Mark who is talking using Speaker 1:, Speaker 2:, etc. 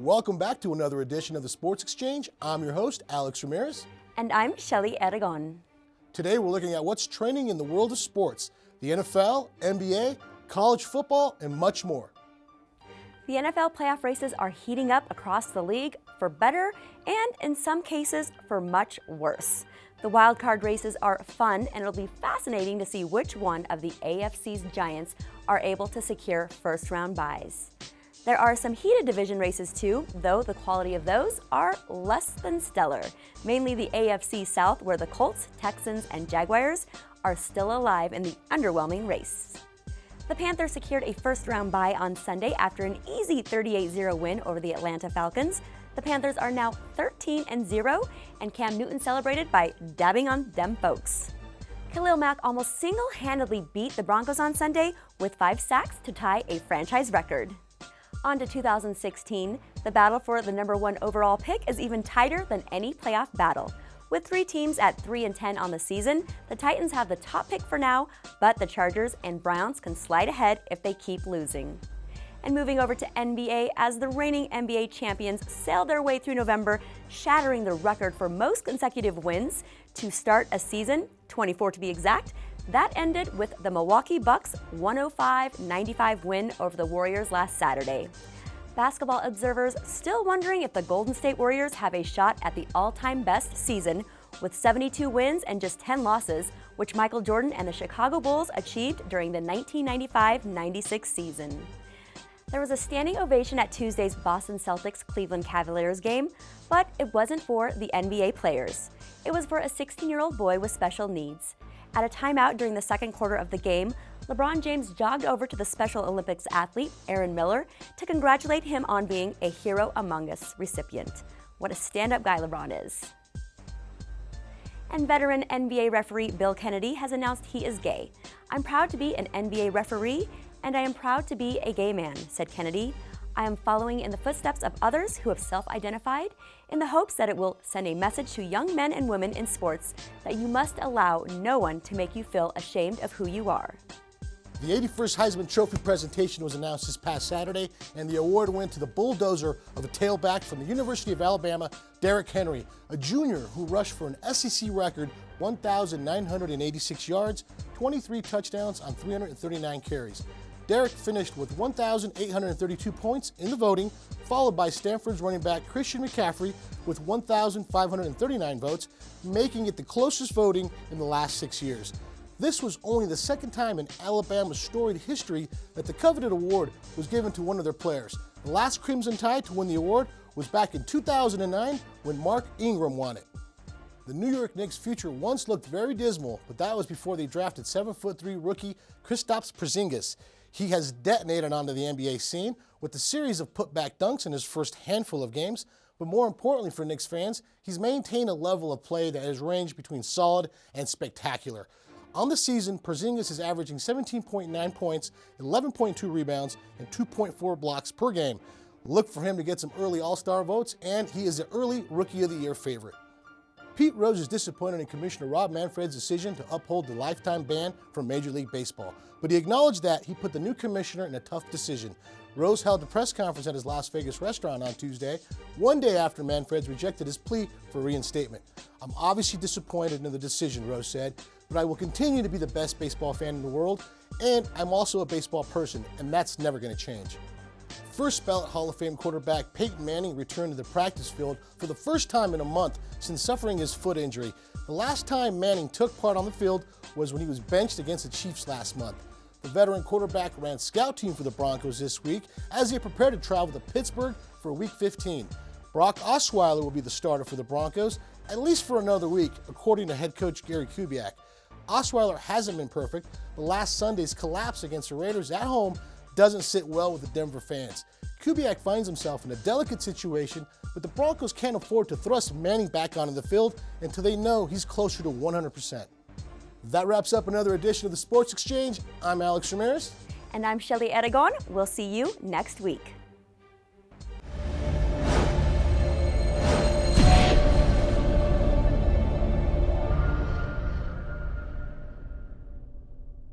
Speaker 1: Welcome back to another edition of the Sports Exchange. I'm your host, Alex Ramirez.
Speaker 2: And I'm Shelly Aragon.
Speaker 1: Today we're looking at what's trending in the world of sports, the NFL, NBA, college football, and much more.
Speaker 2: The NFL playoff races are heating up across the league for better and, in some cases, for much worse. The wild card races are fun, and it'll be fascinating to see which one of the AFC's giants are able to secure first-round byes. There are some heated division races too, though the quality of those are less than stellar. Mainly the AFC South, where the Colts, Texans, and Jaguars are still alive in the underwhelming race. The Panthers secured a first-round bye on Sunday after an easy 38-0 win over the Atlanta Falcons. The Panthers are now 13-0, and Cam Newton celebrated by dabbing on them folks. Khalil Mack almost single-handedly beat the Broncos on Sunday with 5 sacks to tie a franchise record. On to 2016, the battle for the #1 overall pick is even tighter than any playoff battle. With 3 teams at 3-10 on the season, the Titans have the top pick for now, but the Chargers and Browns can slide ahead if they keep losing. And moving over to NBA, as the reigning NBA champions sailed their way through November, shattering the record for most consecutive wins to start a season, 24 to be exact, that ended with the Milwaukee Bucks' 105-95 win over the Warriors last Saturday. Basketball observers still wondering if the Golden State Warriors have a shot at the all-time best season, with 72 wins and just 10 losses, which Michael Jordan and the Chicago Bulls achieved during the 1995-96 season. There was a standing ovation at Tuesday's Boston Celtics-Cleveland Cavaliers game, but it wasn't for the NBA players. It was for a 16-year-old boy with special needs. At a timeout during the second quarter of the game, LeBron James jogged over to the Special Olympics athlete, Aaron Miller, to congratulate him on being a Hero Among Us recipient. What a stand-up guy LeBron is. And veteran NBA referee Bill Kennedy has announced he is gay. "I'm proud to be an NBA referee, and I am proud to be a gay man," said Kennedy. "I am following in the footsteps of others who have self-identified in the hopes that it will send a message to young men and women in sports that you must allow no one to make you feel ashamed of who you are."
Speaker 1: The 81st Heisman Trophy presentation was announced this past Saturday, and the award went to the bulldozer of a tailback from the University of Alabama, Derrick Henry, a junior who rushed for an SEC record 1,986 yards, 23 touchdowns on 339 carries. Derrick finished with 1,832 points in the voting, followed by Stanford's running back Christian McCaffrey with 1,539 votes, making it the closest voting in the last 6 years. This was only the second time in Alabama's storied history that the coveted award was given to one of their players. The last Crimson Tide to win the award was back in 2009 when Mark Ingram won it. The New York Knicks' future once looked very dismal, but that was before they drafted 7'3" rookie Kristaps Porzingis. He has detonated onto the NBA scene with a series of putback dunks in his first handful of games, but more importantly for Knicks fans, he's maintained a level of play that has ranged between solid and spectacular. On the season, Porzingis is averaging 17.9 points, 11.2 rebounds, and 2.4 blocks per game. Look for him to get some early All-Star votes, and he is the early Rookie of the Year favorite. Pete Rose is disappointed in Commissioner Rob Manfred's decision to uphold the lifetime ban from Major League Baseball, but he acknowledged that he put the new commissioner in a tough decision. Rose held a press conference at his Las Vegas restaurant on Tuesday, one day after Manfred's rejected his plea for reinstatement. "I'm obviously disappointed in the decision," Rose said, "but I will continue to be the best baseball fan in the world, and I'm also a baseball person, and that's never going to change." First ballot Hall of Fame quarterback Peyton Manning returned to the practice field for the first time in a month since suffering his foot injury. The last time Manning took part on the field was when he was benched against the Chiefs last month. The veteran quarterback ran scout team for the Broncos this week as they prepared to travel to Pittsburgh for Week 15. Brock Osweiler will be the starter for the Broncos, at least for another week, according to head coach Gary Kubiak. Osweiler hasn't been perfect, but last Sunday's collapse against the Raiders at home doesn't sit well with the Denver fans. Kubiak finds himself in a delicate situation, but the Broncos can't afford to thrust Manning back onto the field until they know he's closer to 100%. That wraps up another edition of the Sports Exchange. I'm Alex Ramirez.
Speaker 2: And I'm Shelly Aragon. We'll see you next week.